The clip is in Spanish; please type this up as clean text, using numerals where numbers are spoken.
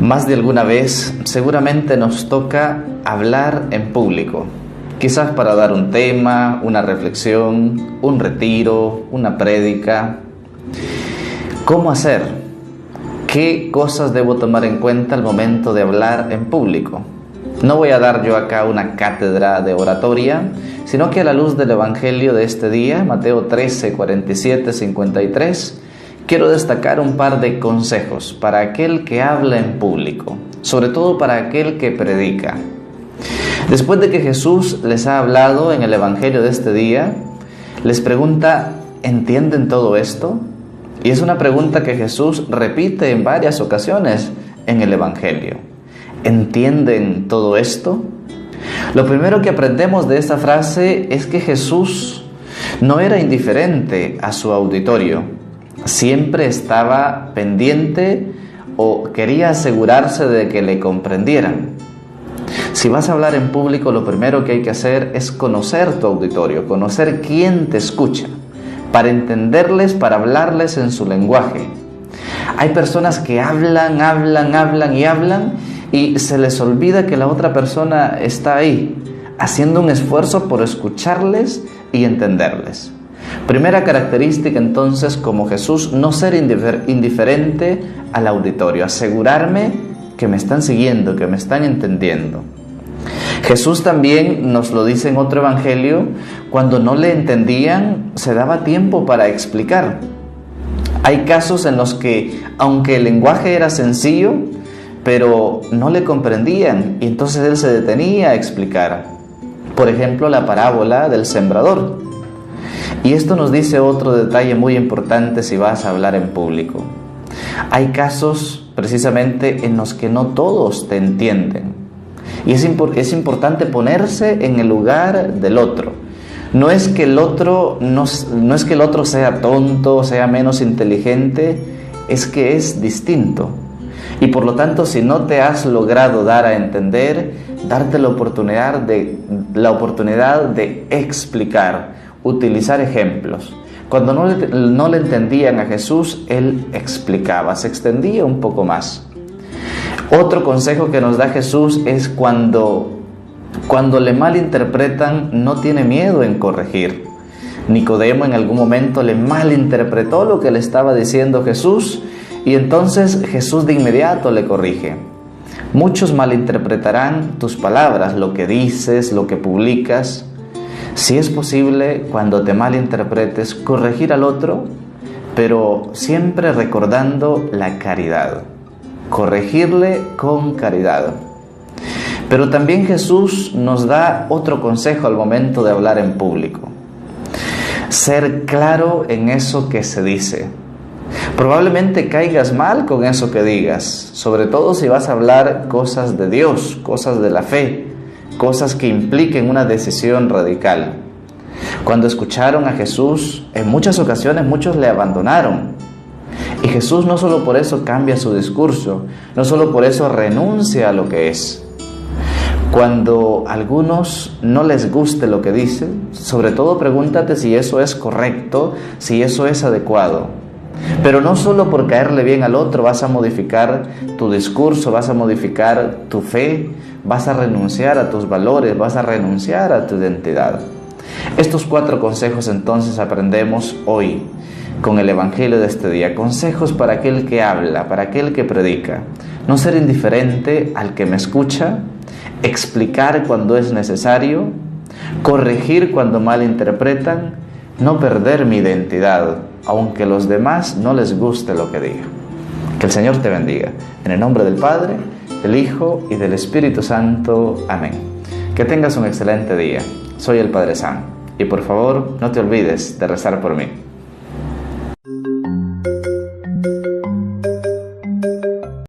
Más de alguna vez seguramente nos toca hablar en público, quizás para dar un tema, una reflexión, un retiro, una prédica. ¿Cómo hacer? ¿Qué cosas debo tomar en cuenta al momento de hablar en público? No voy a dar yo acá una cátedra de oratoria, sino que a la luz del Evangelio de este día, Mateo 13, 47, 53, quiero destacar un par de consejos para aquel que habla en público, sobre todo para aquel que predica. Después de que Jesús les ha hablado en el Evangelio de este día, les pregunta, ¿entienden todo esto? Y es una pregunta que Jesús repite en varias ocasiones en el Evangelio. ¿Entienden todo esto? Lo primero que aprendemos de esta frase es que Jesús no era indiferente a su auditorio. Siempre estaba pendiente o quería asegurarse de que le comprendieran. Si vas a hablar en público, lo primero que hay que hacer es conocer tu auditorio, conocer quién te escucha, para entenderles, para hablarles en su lenguaje. Hay personas que hablan y se les olvida que la otra persona está ahí, haciendo un esfuerzo por escucharles y entenderles. Primera característica entonces, como Jesús, no ser indiferente al auditorio, asegurarme que me están siguiendo, que me están entendiendo. Jesús también nos lo dice en otro evangelio, cuando no le entendían, se daba tiempo para explicar. Hay casos en los que, aunque el lenguaje era sencillo, pero no le comprendían, y entonces él se detenía a explicar. Por ejemplo, la parábola del sembrador. Y esto nos dice otro detalle muy importante si vas a hablar en público. Hay casos precisamente en los que no todos te entienden. Y es importante ponerse en el lugar del otro. No es que el otro sea tonto, sea menos inteligente, es que es distinto. Y por lo tanto, si no te has logrado dar a entender, darte la oportunidad de explicar, utilizar ejemplos. Cuando no le entendían a Jesús, Él explicaba, se extendía un poco más. Otro consejo que nos da Jesús es cuando le malinterpretan, no tiene miedo en corregir. Nicodemo en algún momento le malinterpretó lo que le estaba diciendo Jesús, y entonces Jesús de inmediato le corrige. Muchos malinterpretarán tus palabras, lo que dices, lo que publicas. Si es posible, cuando te malinterpretes, corregir al otro, pero siempre recordando la caridad. Corregirle con caridad. Pero también Jesús nos da otro consejo al momento de hablar en público. Ser claro en eso que se dice. Probablemente caigas mal con eso que digas, sobre todo si vas a hablar cosas de Dios, cosas de la fe, cosas que impliquen una decisión radical. Cuando escucharon a Jesús, en muchas ocasiones muchos le abandonaron. Y Jesús no solo por eso cambia su discurso, no solo por eso renuncia a lo que es. Cuando a algunos no les guste lo que dicen, sobre todo pregúntate si eso es correcto, si eso es adecuado. Pero no solo por caerle bien al otro vas a modificar tu discurso, vas a modificar tu fe, vas a renunciar a tus valores, vas a renunciar a tu identidad. Estos 4 consejos entonces aprendemos hoy con el Evangelio de este día. Consejos para aquel que habla, para aquel que predica. No ser indiferente al que me escucha, explicar cuando es necesario, corregir cuando malinterpretan, no perder mi identidad, aunque a los demás no les guste lo que diga. Que el Señor te bendiga. En el nombre del Padre, del Hijo y del Espíritu Santo. Amén. Que tengas un excelente día. Soy el Padre Sam. Y por favor, no te olvides de rezar por mí.